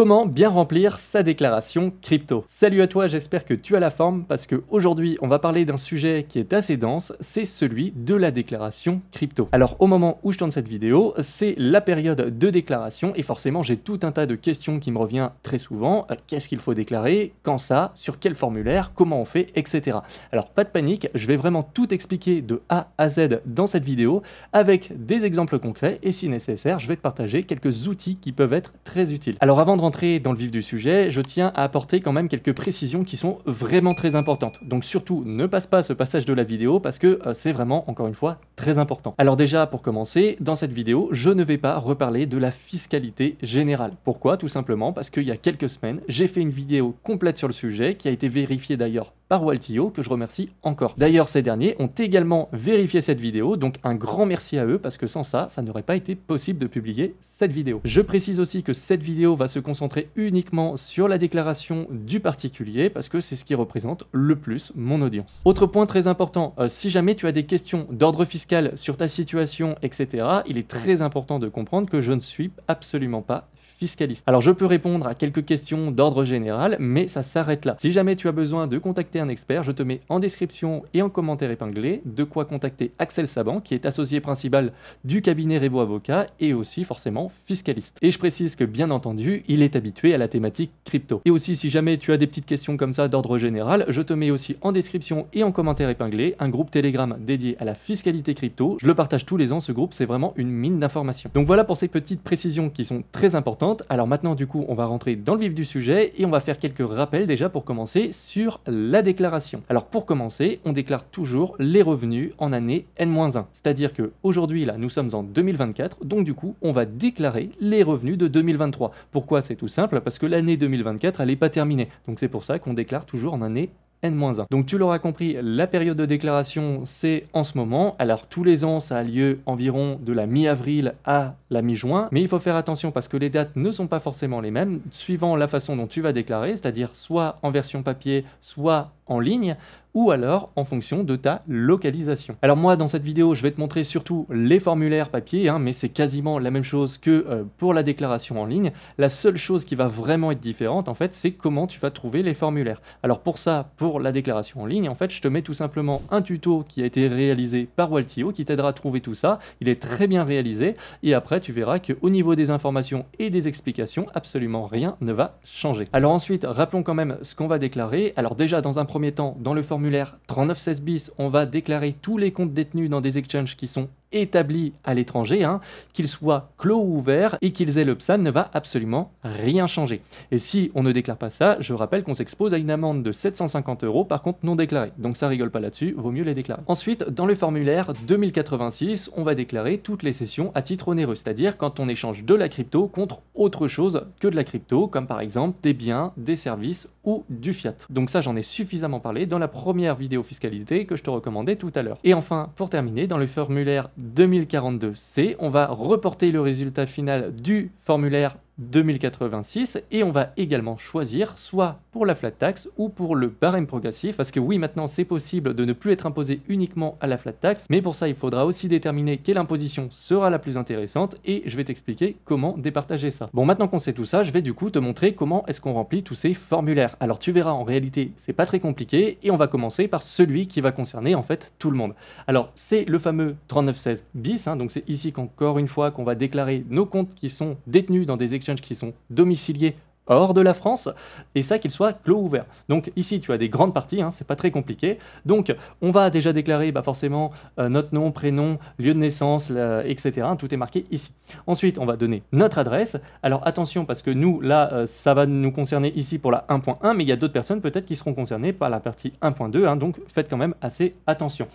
Comment bien remplir sa déclaration crypto? Salut à toi, j'espère que tu as la forme parce qu'aujourd'hui on va parler d'un sujet qui est assez dense, c'est celui de la déclaration crypto. Alors au moment où je tourne cette vidéo, c'est la période de déclaration et forcément j'ai tout un tas de questions qui me reviennent très souvent. Qu'est-ce qu'il faut déclarer? Quand ça? Sur quel formulaire? Comment on fait? Etc. Alors pas de panique, je vais vraiment tout expliquer de A à Z dans cette vidéo avec des exemples concrets et si nécessaire, je vais te partager quelques outils qui peuvent être très utiles. Alors avant de rentrer dans le vif du sujet, je tiens à apporter quand même quelques précisions qui sont vraiment très importantes. Donc surtout, ne passe pas ce passage de la vidéo parce que c'est vraiment, encore une fois, très important. Alors déjà, pour commencer, dans cette vidéo, je ne vais pas reparler de la fiscalité générale. Pourquoi? Tout simplement parce qu'il y a quelques semaines, j'ai fait une vidéo complète sur le sujet qui a été vérifiée d'ailleurs par Waltio, que je remercie encore. D'ailleurs, ces derniers ont également vérifié cette vidéo, donc un grand merci à eux, parce que sans ça, ça n'aurait pas été possible de publier cette vidéo. Je précise aussi que cette vidéo va se concentrer uniquement sur la déclaration du particulier, parce que c'est ce qui représente le plus mon audience. Autre point très important, si jamais tu as des questions d'ordre fiscal sur ta situation, etc., il est très important de comprendre que je ne suis absolument pas fiscaliste. Alors je peux répondre à quelques questions d'ordre général, mais ça s'arrête là. Si jamais tu as besoin de contacter un expert, je te mets en description et en commentaire épinglé de quoi contacter Axel Saban, qui est associé principal du cabinet Revo Avocat et aussi forcément fiscaliste. Et je précise que bien entendu, il est habitué à la thématique crypto. Et aussi si jamais tu as des petites questions comme ça d'ordre général, je te mets aussi en description et en commentaire épinglé un groupe Telegram dédié à la fiscalité crypto. Je le partage tous les ans, ce groupe, c'est vraiment une mine d'informations. Donc voilà pour ces petites précisions qui sont très importantes. Alors maintenant du coup on va rentrer dans le vif du sujet et on va faire quelques rappels déjà pour commencer sur la déclaration. Alors pour commencer, on déclare toujours les revenus en année N-1, c'est-à-dire que aujourd'hui là nous sommes en 2024, donc du coup on va déclarer les revenus de 2023. Pourquoi? C'est tout simple, parce que l'année 2024 elle n'est pas terminée, donc c'est pour ça qu'on déclare toujours en année N-1. Donc tu l'auras compris, la période de déclaration c'est en ce moment. Alors tous les ans ça a lieu environ de la mi-avril à la mi-juin, mais il faut faire attention parce que les dates ne sont pas forcément les mêmes suivant la façon dont tu vas déclarer, c'est-à-dire soit en version papier, soit en ligne, ou alors en fonction de ta localisation. Alors moi dans cette vidéo je vais te montrer surtout les formulaires papier, mais c'est quasiment la même chose que pour la déclaration en ligne. La seule chose qui va vraiment être différente en fait c'est comment tu vas trouver les formulaires. Alors pour ça, pour la déclaration en ligne, en fait je te mets tout simplement un tuto qui a été réalisé par Waltio qui t'aidera à trouver tout ça. Il est très bien réalisé et après tu verras qu'au niveau des informations et des explications, absolument rien ne va changer. Alors ensuite, rappelons quand même ce qu'on va déclarer. Alors déjà dans un premier temps, dans le formulaire 3916 bis, on va déclarer tous les comptes détenus dans des exchanges qui sont établis à l'étranger, qu'ils soient clos ou ouverts et qu'ils aient le PSAN, ne va absolument rien changer. Et si on ne déclare pas ça, je rappelle qu'on s'expose à une amende de 750 € par contre non déclaré. Donc ça rigole pas là-dessus, vaut mieux les déclarer. Ensuite, dans le formulaire 2086, on va déclarer toutes les cessions à titre onéreux, c'est-à-dire quand on échange de la crypto contre autre chose que de la crypto, comme par exemple des biens, des services ou du fiat. Donc ça, j'en ai suffisamment parlé dans la première vidéo fiscalité que je te recommandais tout à l'heure. Et enfin, pour terminer, dans le formulaire 2042C, on va reporter le résultat final du formulaire 2086 et on va également choisir soit pour la flat tax ou pour le barème progressif, parce que oui, maintenant c'est possible de ne plus être imposé uniquement à la flat tax, mais pour ça il faudra aussi déterminer quelle imposition sera la plus intéressante et je vais t'expliquer comment départager ça. Bon, maintenant qu'on sait tout ça, je vais du coup te montrer comment est-ce qu'on remplit tous ces formulaires. Alors tu verras, en réalité c'est pas très compliqué et on va commencer par celui qui va concerner en fait tout le monde. Alors c'est le fameux 3916 bis, donc c'est ici qu'encore une fois qu'on va déclarer nos comptes qui sont détenus dans des exchanges qui sont domiciliés hors de la France, et ça qu'ils soient clos ou ouverts. Donc ici tu as des grandes parties, c'est pas très compliqué. Donc on va déjà déclarer forcément notre nom, prénom, lieu de naissance, etc. Tout est marqué ici. Ensuite on va donner notre adresse. Alors attention parce que nous là ça va nous concerner ici pour la 1.1, mais il y a d'autres personnes peut-être qui seront concernées par la partie 1.2, donc faites quand même assez attention.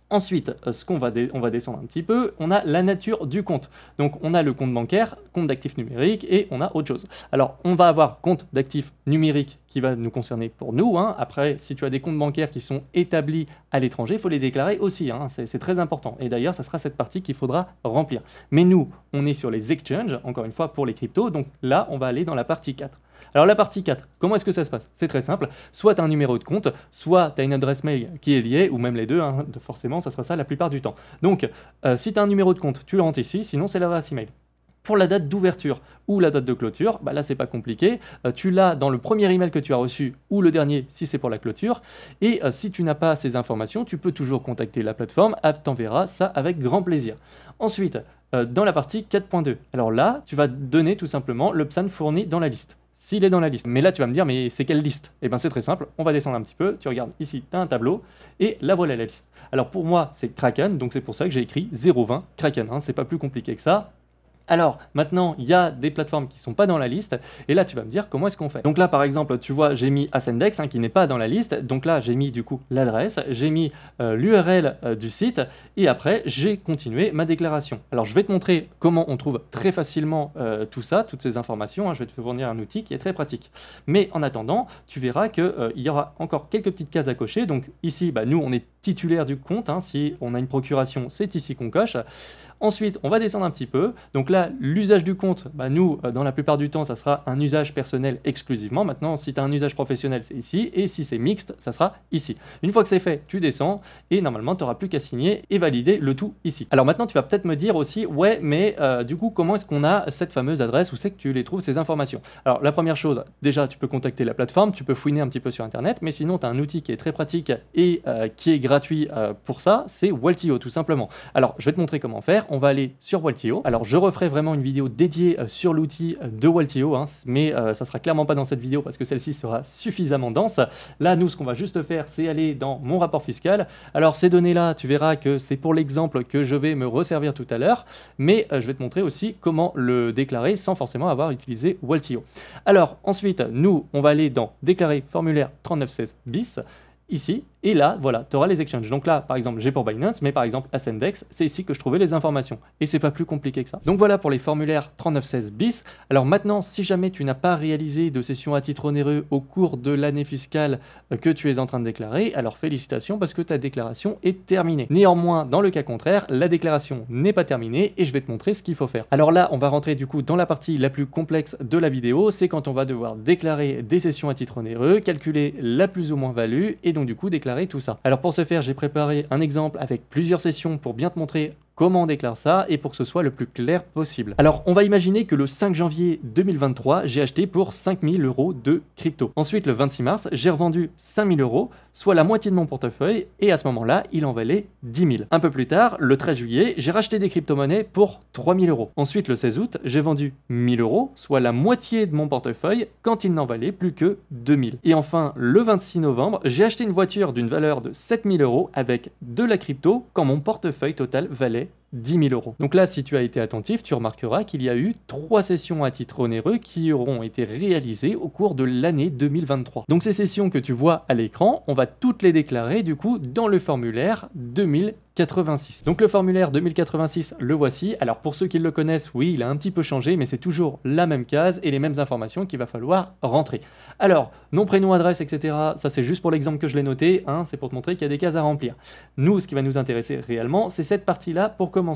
Ensuite, on va descendre un petit peu, on a la nature du compte. Donc on a le compte bancaire, compte d'actifs numériques et on a autre chose. Alors on va avoir compte d'actifs numériques qui va nous concerner pour nous. Après, si tu as des comptes bancaires qui sont établis à l'étranger, il faut les déclarer aussi, c'est très important. Et d'ailleurs, ça sera cette partie qu'il faudra remplir. Mais nous, on est sur les exchanges, encore une fois pour les cryptos, donc là on va aller dans la partie 4. Alors la partie 4, comment est-ce que ça se passe? C'est très simple, soit tu as un numéro de compte, soit tu as une adresse mail qui est liée, ou même les deux, forcément ça sera ça la plupart du temps. Donc si tu as un numéro de compte, tu le rentres ici, sinon c'est l'adresse email. Pour la date d'ouverture ou la date de clôture, bah là c'est pas compliqué, tu l'as dans le premier email que tu as reçu ou le dernier si c'est pour la clôture, et si tu n'as pas ces informations, tu peux toujours contacter la plateforme, elle t'enverra ça avec grand plaisir. Ensuite, dans la partie 4.2, alors là, tu vas donner tout simplement le PSAN fourni dans la liste. S'il est dans la liste. Mais là, tu vas me dire, mais c'est quelle liste? Eh bien, c'est très simple. On va descendre un petit peu. Tu regardes ici, tu as un tableau. Et là, voilà la liste. Alors, pour moi, c'est Kraken. Donc, c'est pour ça que j'ai écrit 020 Kraken. Hein, c'est pas plus compliqué que ça. Alors, maintenant, il y a des plateformes qui ne sont pas dans la liste, et là, tu vas me dire comment est-ce qu'on fait. Donc là, par exemple, tu vois, j'ai mis Ascendex, qui n'est pas dans la liste, donc là, j'ai mis du coup l'adresse, j'ai mis l'URL du site, et après, j'ai continué ma déclaration. Alors, je vais te montrer comment on trouve très facilement tout ça, toutes ces informations, hein. Je vais te fournir un outil qui est très pratique. Mais en attendant, tu verras qu'il y aura encore quelques petites cases à cocher. Donc ici, bah, nous, on est titulaire du compte, hein. Si on a une procuration, c'est ici qu'on coche. Ensuite, on va descendre un petit peu. Donc là, l'usage du compte, bah nous, dans la plupart du temps, ça sera un usage personnel exclusivement. Maintenant, si tu as un usage professionnel, c'est ici. Et si c'est mixte, ça sera ici. Une fois que c'est fait, tu descends et normalement, tu n'auras plus qu'à signer et valider le tout ici. Alors maintenant, tu vas peut-être me dire aussi, ouais, mais du coup, comment est-ce qu'on a cette fameuse adresse? Où c'est que tu les trouves, ces informations? Alors, la première chose, déjà, tu peux contacter la plateforme, tu peux fouiner un petit peu sur Internet, mais sinon, tu as un outil qui est très pratique et qui est gratuit pour ça, c'est Waltio, tout simplement. Alors, je vais te montrer comment faire. On va aller sur Waltio. Alors, je referai vraiment une vidéo dédiée sur l'outil de Waltio, hein, mais ça sera clairement pas dans cette vidéo parce que celle-ci sera suffisamment dense. Là, nous, ce qu'on va juste faire, c'est aller dans mon rapport fiscal. Alors, ces données-là, tu verras que c'est pour l'exemple que je vais me resservir tout à l'heure, mais je vais te montrer aussi comment le déclarer sans forcément avoir utilisé Waltio. Alors, ensuite, nous, on va aller dans déclarer formulaire 3916 bis. Ici, et là, voilà, tu auras les exchanges. Donc là, par exemple, j'ai pour Binance, mais par exemple, Ascendex, c'est ici que je trouvais les informations. Et c'est pas plus compliqué que ça. Donc voilà pour les formulaires 3916 bis. Alors maintenant, si jamais tu n'as pas réalisé de session à titre onéreux au cours de l'année fiscale que tu es en train de déclarer, alors félicitations parce que ta déclaration est terminée. Néanmoins, dans le cas contraire, la déclaration n'est pas terminée et je vais te montrer ce qu'il faut faire. Alors là, on va rentrer du coup dans la partie la plus complexe de la vidéo, c'est quand on va devoir déclarer des sessions à titre onéreux, calculer la plus ou moins value et donc du coup déclarer tout ça. Alors pour ce faire, j'ai préparé un exemple avec plusieurs sessions pour bien te montrer comment on déclare ça et pour que ce soit le plus clair possible. Alors, on va imaginer que le 5 janvier 2023, j'ai acheté pour 5000 € de crypto. Ensuite, le 26 mars, j'ai revendu 5000 €, soit la moitié de mon portefeuille, et à ce moment-là, il en valait 10 000. Un peu plus tard, le 13 juillet, j'ai racheté des crypto-monnaies pour 3000 €. Ensuite, le 16 août, j'ai vendu 1000 €, soit la moitié de mon portefeuille, quand il n'en valait plus que 2000. Et enfin, le 26 novembre, j'ai acheté une voiture d'une valeur de 7000 € avec de la crypto, quand mon portefeuille total valait 10 000 €. Donc là, si tu as été attentif, tu remarqueras qu'il y a eu 3 sessions à titre onéreux qui auront été réalisées au cours de l'année 2023. Donc ces sessions que tu vois à l'écran, on va toutes les déclarer du coup dans le formulaire 2086. Donc le formulaire 2086, le voici. Alors pour ceux qui le connaissent, oui, il a un petit peu changé, mais c'est toujours la même case et les mêmes informations qu'il va falloir rentrer. Alors, nom, prénom, adresse, etc. Ça c'est juste pour l'exemple que je l'ai noté, hein, c'est pour te montrer qu'il y a des cases à remplir. Nous, ce qui va nous intéresser réellement, c'est cette partie-là pour commencer.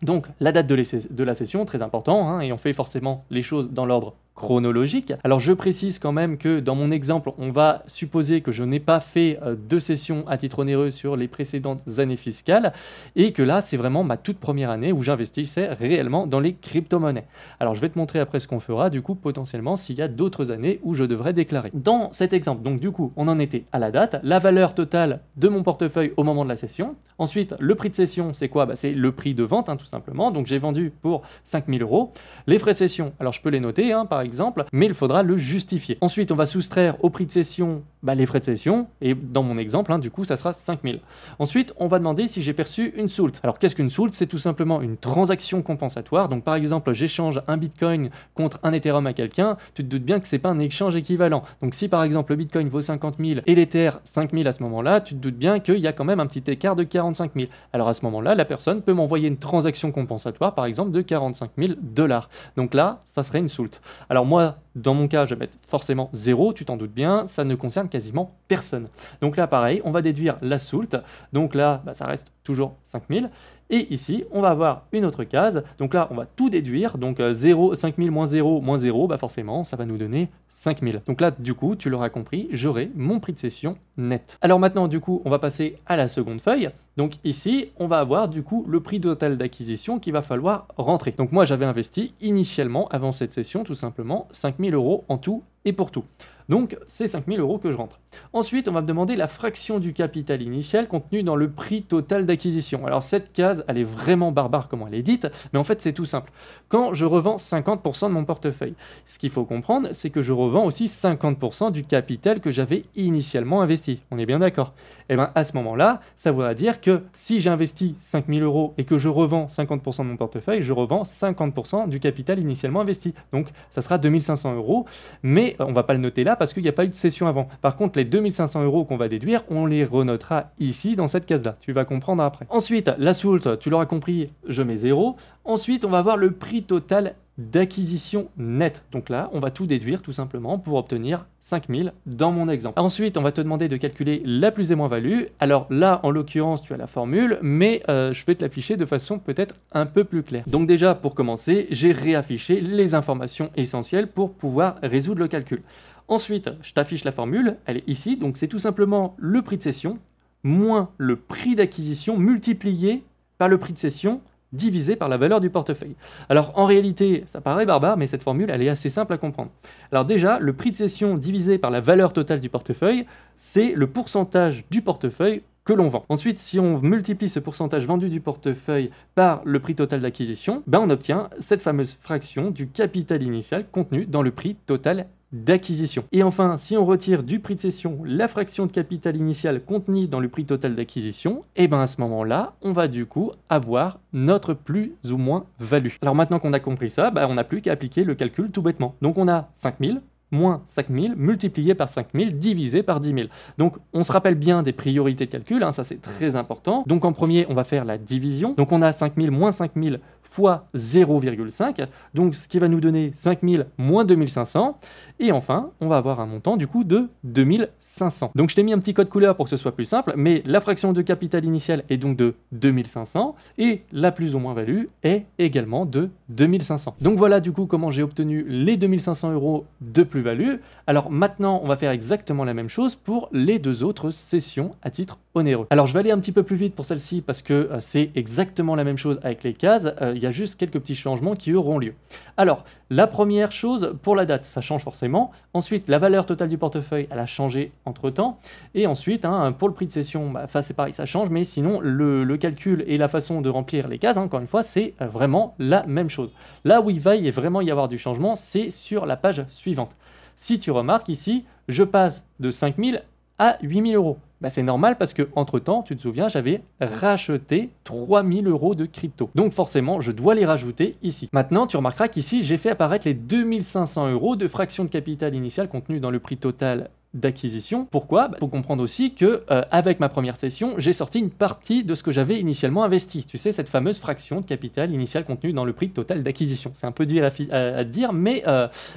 Donc la date de la session, très important, hein, et on fait forcément les choses dans l'ordre chronologique. Alors je précise quand même que dans mon exemple, on va supposer que je n'ai pas fait de session à titre onéreux sur les précédentes années fiscales et que là c'est vraiment ma toute première année où j'investissais réellement dans les crypto-monnaies. Alors je vais te montrer après ce qu'on fera du coup potentiellement s'il y a d'autres années où je devrais déclarer. Dans cet exemple, donc du coup on en était à la date, la valeur totale de mon portefeuille au moment de la session. Ensuite le prix de session c'est quoi? C'est le prix de vente, hein, tout simplement. Donc j'ai vendu pour 5000 €. Les frais de session, alors je peux les noter par exemple, mais il faudra le justifier. Ensuite, on va soustraire au prix de cession les frais de cession, et dans mon exemple, du coup, ça sera 5000. Ensuite, on va demander si j'ai perçu une soult. Alors, qu'est-ce qu'une soult? C'est tout simplement une transaction compensatoire. Donc, par exemple, j'échange un Bitcoin contre un Ethereum à quelqu'un, tu te doutes bien que c'est pas un échange équivalent. Donc, si par exemple, le Bitcoin vaut 50 000 et l'Ether 5000 à ce moment-là, tu te doutes bien qu'il y a quand même un petit écart de 45 000. Alors, à ce moment-là, la personne peut m'envoyer une transaction compensatoire, par exemple, de 45 000 $. Donc là, ça serait une soult. Alors moi, dans mon cas, je vais mettre forcément 0, tu t'en doutes bien, ça ne concerne quasiment personne. Donc là, pareil, on va déduire la soult. Donc là, ça reste toujours 5000. Et ici, on va avoir une autre case. Donc là, on va tout déduire. Donc 5000 moins 0, bah forcément, ça va nous donner 5000. Donc là, du coup, tu l'auras compris, j'aurai mon prix de cession net. Alors maintenant, du coup, on va passer à la seconde feuille. Donc ici, on va avoir du coup le prix total d'acquisition qu'il va falloir rentrer. Donc moi, j'avais investi initialement, avant cette session, tout simplement, 5000 € en tout et pour tout. Donc, c'est 5000 € que je rentre. Ensuite, on va me demander la fraction du capital initial contenue dans le prix total d'acquisition. Alors, cette case, elle est vraiment barbare comment elle est dite, mais en fait, c'est tout simple. Quand je revends 50% de mon portefeuille, ce qu'il faut comprendre, c'est que je revends aussi 50% du capital que j'avais initialement investi. On est bien d'accord? Et bien, à ce moment-là, ça voudra dire que si j'investis 5000 € et que je revends 50% de mon portefeuille, je revends 50% du capital initialement investi. Donc, ça sera 2500 €, mais on ne va pas le noter là parce qu'il n'y a pas eu de cession avant. Par contre, les 2500 € qu'on va déduire, on les renotera ici dans cette case-là. Tu vas comprendre après. Ensuite, la soulte, tu l'auras compris, je mets 0. Ensuite, on va voir le prix total d'acquisition nette. Donc là, on va tout déduire tout simplement pour obtenir 5000 dans mon exemple. Ensuite, on va te demander de calculer la plus et moins-value. Alors là, en l'occurrence, tu as la formule, mais je vais te l'afficher de façon peut-être un peu plus claire. Donc déjà, pour commencer, j'ai réaffiché les informations essentielles pour pouvoir résoudre le calcul. Ensuite, je t'affiche la formule, elle est ici, donc c'est tout simplement le prix de cession moins le prix d'acquisition multiplié par le prix de cession divisé par la valeur du portefeuille. Alors en réalité, ça paraît barbare, mais cette formule, elle est assez simple à comprendre. Alors déjà, le prix de cession divisé par la valeur totale du portefeuille, c'est le pourcentage du portefeuille que l'on vend. Ensuite, si on multiplie ce pourcentage vendu du portefeuille par le prix total d'acquisition, ben on obtient cette fameuse fraction du capital initial contenu dans le prix total d'acquisition. Et enfin, si on retire du prix de cession la fraction de capital initial contenue dans le prix total d'acquisition, et bien à ce moment-là, on va du coup avoir notre plus ou moins value. Alors maintenant qu'on a compris ça, ben on n'a plus qu'à appliquer le calcul tout bêtement. Donc on a 5000 moins 5000 multiplié par 5000 divisé par 10 000. Donc on se rappelle bien des priorités de calcul, hein, ça c'est très important. Donc en premier, on va faire la division. Donc on a 5000 moins 5000 fois 0,5, donc ce qui va nous donner 5000 moins 2500. Et enfin, on va avoir un montant du coup de 2500. Donc je t'ai mis un petit code couleur pour que ce soit plus simple, mais la fraction de capital initial est donc de 2500 et la plus ou moins value est également de 2500. Donc voilà du coup comment j'ai obtenu les 2500 € de plus-value. Alors maintenant, on va faire exactement la même chose pour les deux autres sessions à titre onéreux. Alors je vais aller un petit peu plus vite pour celle-ci parce que c'est exactement la même chose avec les cases. Il y a juste quelques petits changements qui auront lieu. Alors, la première chose, pour la date, ça change forcément. Ensuite, la valeur totale du portefeuille, elle a changé entre-temps. Et ensuite, pour le prix de cession, bah, c'est pareil, ça change, mais sinon, le calcul et la façon de remplir les cases, encore une fois, c'est vraiment la même chose. Là où il va vraiment y avoir du changement, c'est sur la page suivante. Si tu remarques ici, je passe de 5000 à 8000 €. Bah, c'est normal parce que entre temps, tu te souviens, j'avais racheté 3000 € de crypto. Donc forcément, je dois les rajouter ici. Maintenant, tu remarqueras qu'ici, j'ai fait apparaître les 2500 € de fraction de capital initial contenue dans le prix total d'acquisition. Pourquoi? Il faut comprendre aussi que avec ma première session, j'ai sorti une partie de ce que j'avais initialement investi. Tu sais, cette fameuse fraction de capital initial contenue dans le prix total d'acquisition. C'est un peu dur à dire, mais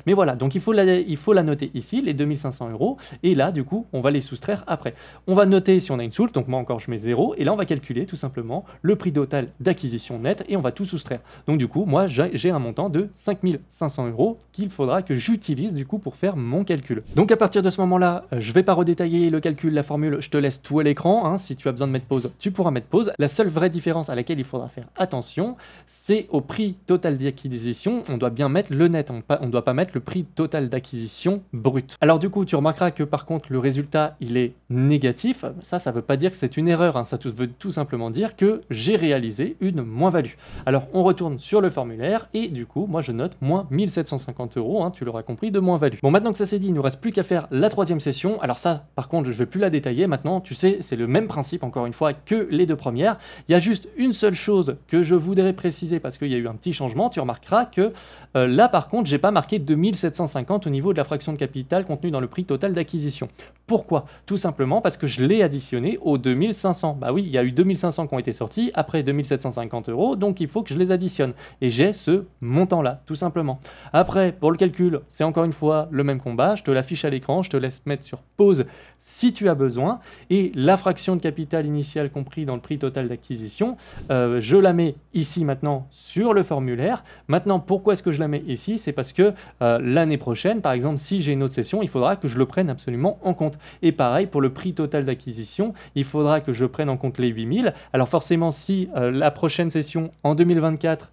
voilà. Donc il faut la noter ici, les 2500 €. Et là, du coup, on va les soustraire après. On va noter si on a une soulte. Donc moi encore, je mets 0. Et là, on va calculer tout simplement le prix total d'acquisition net et on va tout soustraire. Donc du coup, moi, j'ai un montant de 5500 € qu'il faudra que j'utilise du coup pour faire mon calcul. Donc à partir de ce moment-là, je ne vais pas redétailler le calcul, la formule, je te laisse tout à l'écran. Hein. Si tu as besoin de mettre pause, tu pourras mettre pause. La seule vraie différence à laquelle il faudra faire attention, c'est au prix total d'acquisition. On doit bien mettre le net, on ne doit pas mettre le prix total d'acquisition brut. Alors du coup, tu remarqueras que par contre, le résultat, il est négatif. Ça ne veut pas dire que c'est une erreur. Hein. Ça veut tout simplement dire que j'ai réalisé une moins-value. Alors, on retourne sur le formulaire et du coup, moi, je note moins 1750 €, hein, tu l'auras compris, de moins-value. Bon, maintenant que ça c'est dit, il ne nous reste plus qu'à faire la troisième session. Alors ça, par contre, je ne vais plus la détailler. Maintenant, tu sais, c'est le même principe, encore une fois, que les deux premières. Il y a juste une seule chose que je voudrais préciser parce qu'il y a eu un petit changement. Tu remarqueras que là, par contre, j'ai pas marqué 2750 au niveau de la fraction de capital contenue dans le prix total d'acquisition. Pourquoi? Tout simplement parce que je l'ai additionné aux 2500. Bah oui, il y a eu 2500 qui ont été sortis, après 2750 €, donc il faut que je les additionne. Et j'ai ce montant-là, tout simplement. Après, pour le calcul, c'est encore une fois le même combat. Je te l'affiche à l'écran, je te laisse mettre sur pause si tu as besoin. Et la fraction de capital initial compris dans le prix total d'acquisition, je la mets ici maintenant sur le formulaire. Maintenant, pourquoi est-ce que je la mets ici? C'est parce que l'année prochaine, par exemple, si j'ai une autre session, il faudra que je le prenne absolument en compte. Et pareil, pour le prix total d'acquisition, il faudra que je prenne en compte les 8000. Alors forcément, si la prochaine session en 2024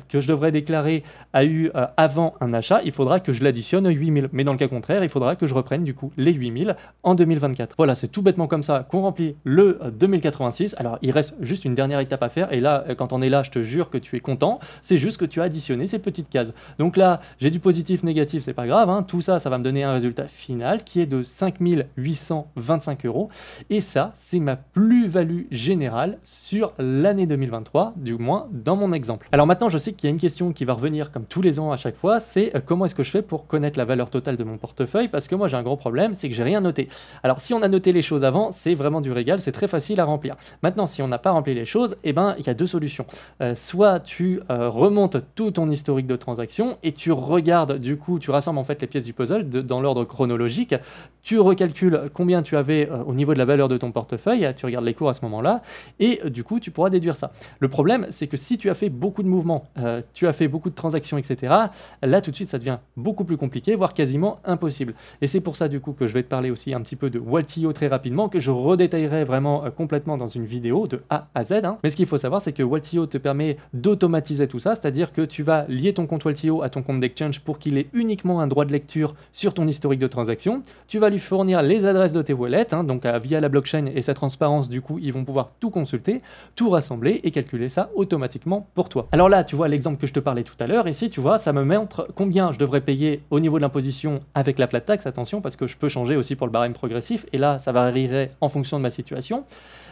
que je devrais déclarer a eu avant un achat, il faudra que je l'additionne aux 8000. Mais dans le cas contraire, il faudra que je reprenne du coup les 8000 en 2024. Voilà, c'est tout bêtement comme ça qu'on remplit le 2086. Alors, il reste juste une dernière étape à faire. Et là, quand on est là, je te jure que tu es content. C'est juste que tu as additionné ces petites cases. Donc là, j'ai du positif, négatif, c'est pas grave, hein. Tout ça, ça va me donner un résultat final qui est de 5825 €. Et ça, c'est ma plus-value générale sur l'année 2023, du moins dans mon exemple. Alors maintenant, je sais qu'il y a une question qui va revenir comme tous les ans à chaque fois, c'est comment est-ce que je fais pour connaître la valeur totale de mon portefeuille? Parce que moi, j'ai un gros problème, c'est que j'ai rien noté. Alors si on a noté les choses avant, c'est vraiment du régal, c'est très facile à remplir. Maintenant, si on n'a pas rempli les choses, eh ben, il y a deux solutions. Soit tu remontes tout ton historique de transaction et tu regardes, du coup, tu rassembles en fait les pièces du puzzle dans l'ordre chronologique, tu recalcules combien tu avais au niveau de la valeur de ton portefeuille, tu regardes les cours à ce moment-là, et du coup, tu pourras déduire ça. Le problème, c'est que si tu as fait beaucoup de mouvements, tu as fait beaucoup de transactions, etc., là, tout de suite, ça devient beaucoup plus compliqué, voire quasiment impossible. Et c'est pour ça, du coup, que je vais te parler aussi un petit peu de Waltio très rapidement, que je redétaillerai vraiment complètement dans une vidéo de A à Z. Hein. Mais ce qu'il faut savoir, c'est que Waltio te permet d'automatiser tout ça, c'est-à-dire que tu vas lier ton compte Waltio à ton compte d'exchange pour qu'il ait uniquement un droit de lecture sur ton historique de transaction. Tu vas lui fournir les adresses de tes wallets, hein, donc via la blockchain et sa transparence, du coup, ils vont pouvoir tout consulter, tout rassembler et calculer ça automatiquement pour toi. Alors là, tu vois l'exemple que je te parlais tout à l'heure, ici, tu vois, ça me montre combien je devrais payer au niveau de l'imposition avec la flat tax, attention, parce que je peux changer aussi pour le barème progressif, et là, ça varierait en fonction de ma situation.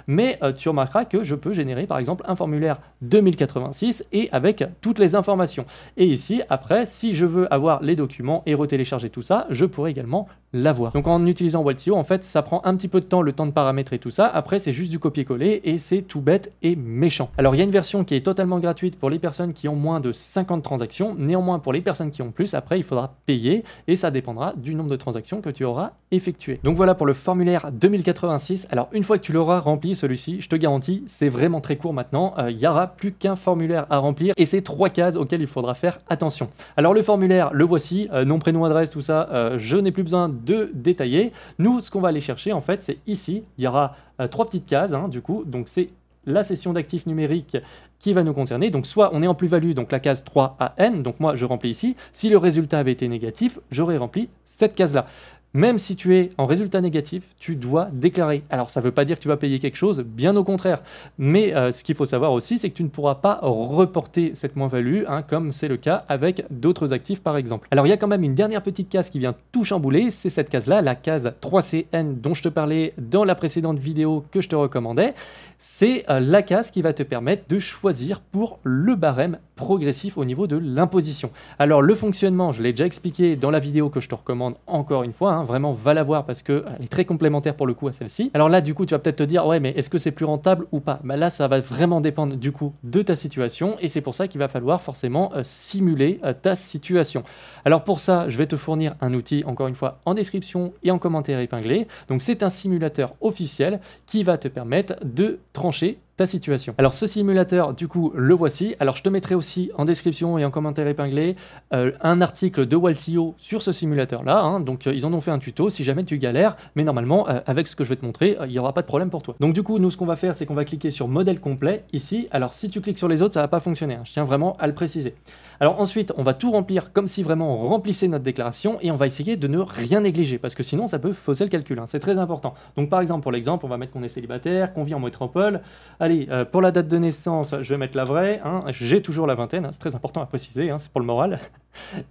Mais tu remarqueras que je peux générer par exemple un formulaire 2086 et avec toutes les informations. Et ici, après, si je veux avoir les documents et retélécharger tout ça, je pourrais également l'avoir. Donc en utilisant Waltio, en fait, ça prend un petit peu de temps, le temps de paramétrer tout ça. Après, c'est juste du copier-coller et c'est tout bête et méchant. Alors, il y a une version qui est totalement gratuite pour les personnes qui ont moins de 50 transactions. Néanmoins, pour les personnes qui ont plus, après, il faudra payer et ça dépendra du nombre de transactions que tu auras effectuées. Donc voilà pour le formulaire 2086. Alors, une fois que tu l'auras rempli, celui-ci, je te garantis, c'est vraiment très court maintenant. Il n'y aura plus qu'un formulaire à remplir et c'est 3 cases auxquelles il faudra faire attention. Alors, le formulaire, le voici, nom, prénom, adresse, tout ça, je n'ai plus besoin de détailler. Nous, ce qu'on va aller chercher, en fait, c'est ici. Il y aura 3 petites cases, hein, du coup. Donc, c'est la session d'actifs numériques qui va nous concerner. Donc, soit on est en plus-value, donc la case 3AN. Donc, moi, je remplis ici. Si le résultat avait été négatif, j'aurais rempli cette case-là. Même si tu es en résultat négatif, tu dois déclarer. Alors, ça ne veut pas dire que tu vas payer quelque chose, bien au contraire. Mais ce qu'il faut savoir aussi, c'est que tu ne pourras pas reporter cette moins-value, hein, comme c'est le cas avec d'autres actifs, par exemple. Alors, il y a quand même une dernière petite case qui vient tout chambouler, c'est cette case-là, la case 3CN dont je te parlais dans la précédente vidéo que je te recommandais. C'est la case qui va te permettre de choisir pour le barème progressif au niveau de l'imposition. Alors, le fonctionnement, je l'ai déjà expliqué dans la vidéo que je te recommande encore une fois, hein, vraiment va la voir parce qu'elle est très complémentaire pour le coup à celle-ci. Alors là, du coup, tu vas peut-être te dire, ouais, mais est-ce que c'est plus rentable ou pas? Bah là, ça va vraiment dépendre du coup de ta situation et c'est pour ça qu'il va falloir forcément simuler ta situation. Alors pour ça, je vais te fournir un outil, encore une fois, en description et en commentaire épinglé. Donc c'est un simulateur officiel qui va te permettre de trancher ta situation. Alors ce simulateur, du coup, le voici. Alors je te mettrai aussi en description et en commentaire épinglé un article de Waltio sur ce simulateur-là. Hein. Donc ils en ont fait un tuto si jamais tu galères. Mais normalement, avec ce que je vais te montrer, il n'y aura pas de problème pour toi. Donc du coup, nous, ce qu'on va faire, c'est qu'on va cliquer sur modèle complet ici. Alors si tu cliques sur les autres, ça ne va pas fonctionner. Hein. Je tiens vraiment à le préciser. Alors ensuite, on va tout remplir comme si vraiment on remplissait notre déclaration et on va essayer de ne rien négliger parce que sinon ça peut fausser le calcul, hein. C'est très important. Donc par exemple, pour l'exemple, on va mettre qu'on est célibataire, qu'on vit en métropole. Allez, pour la date de naissance, je vais mettre la vraie, hein. J'ai toujours la vingtaine, hein. C'est très important à préciser, hein. C'est pour le moral.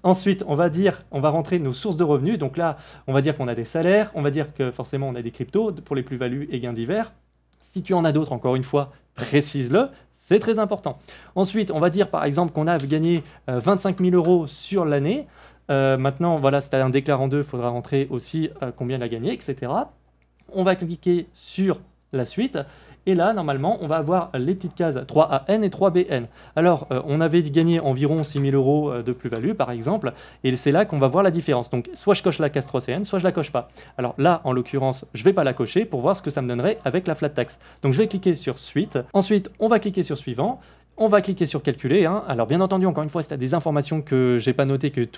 Ensuite, on va rentrer nos sources de revenus. Donc là, on va dire qu'on a des salaires, on va dire que forcément on a des cryptos pour les plus-values et gains divers. Si tu en as d'autres, encore une fois, précise-le. C'est très important. Ensuite, on va dire par exemple qu'on a gagné 25 000 € sur l'année. Maintenant, voilà, si tu as un déclarant 2, il faudra rentrer aussi combien il a gagné, etc. On va cliquer sur la suite. Et là, normalement, on va avoir les petites cases 3AN et 3BN. Alors, on avait gagné environ 6 000 € de plus-value, par exemple, et c'est là qu'on va voir la différence. Donc, soit je coche la case 3CN, soit je la coche pas. Alors là, en l'occurrence, je ne vais pas la cocher pour voir ce que ça me donnerait avec la flat tax. Donc, je vais cliquer sur Suite. Ensuite, on va cliquer sur Suivant. On va cliquer sur calculer. Alors bien entendu, encore une fois, si tu as des informations que j'ai pas notées, que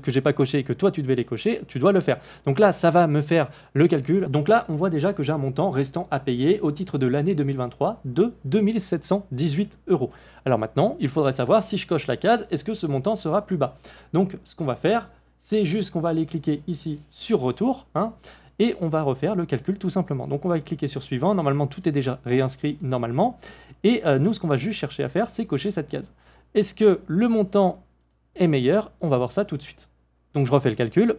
j'ai pas coché et que toi tu devais les cocher, tu dois le faire. Donc là, ça va me faire le calcul. Donc là, on voit déjà que j'ai un montant restant à payer au titre de l'année 2023 de 2 718 €. Alors maintenant, il faudrait savoir si je coche la case, est-ce que ce montant sera plus bas. Donc ce qu'on va faire, c'est juste qu'on va aller cliquer ici sur retour. Et on va refaire le calcul tout simplement. Donc on va cliquer sur suivant, normalement tout est déjà réinscrit normalement, et nous ce qu'on va juste chercher à faire, c'est cocher cette case. Est-ce que le montant est meilleur? On va voir ça tout de suite. Donc je refais le calcul,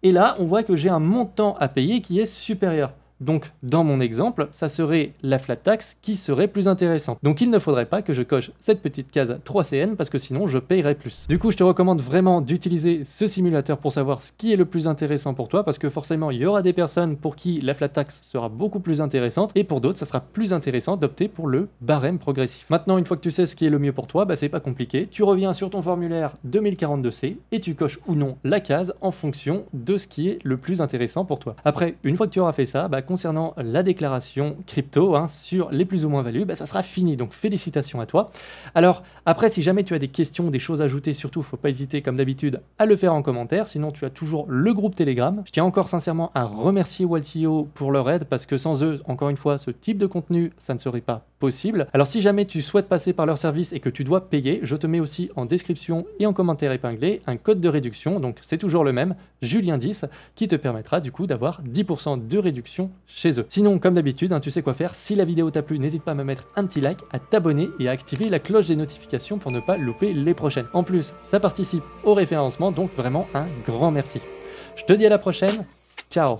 et là on voit que j'ai un montant à payer qui est supérieur. Donc dans mon exemple, ça serait la flat tax qui serait plus intéressante. Donc il ne faudrait pas que je coche cette petite case 3CN parce que sinon je payerais plus. Du coup, je te recommande vraiment d'utiliser ce simulateur pour savoir ce qui est le plus intéressant pour toi, parce que forcément il y aura des personnes pour qui la flat tax sera beaucoup plus intéressante, et pour d'autres ça sera plus intéressant d'opter pour le barème progressif. Maintenant, une fois que tu sais ce qui est le mieux pour toi, c'est pas compliqué, tu reviens sur ton formulaire 2042C et tu coches ou non la case en fonction de ce qui est le plus intéressant pour toi. Après, une fois que tu auras fait ça, concernant la déclaration crypto sur les plus ou moins values, ça sera fini, donc félicitations à toi. Alors après, si jamais tu as des questions, des choses à ajouter, surtout, faut pas hésiter comme d'habitude à le faire en commentaire, sinon tu as toujours le groupe Telegram. Je tiens encore sincèrement à remercier Waltio pour leur aide, parce que sans eux, encore une fois, ce type de contenu, ça ne serait pas possible. Alors si jamais tu souhaites passer par leur service et que tu dois payer, je te mets aussi en description et en commentaire épinglé un code de réduction, donc c'est toujours le même, Julien10, qui te permettra du coup d'avoir 10% de réduction chez eux. Sinon, comme d'habitude, tu sais quoi faire. Si la vidéo t'a plu, n'hésite pas à me mettre un petit like, à t'abonner et à activer la cloche des notifications pour ne pas louper les prochaines. En plus, ça participe au référencement, donc vraiment un grand merci. Je te dis à la prochaine. Ciao!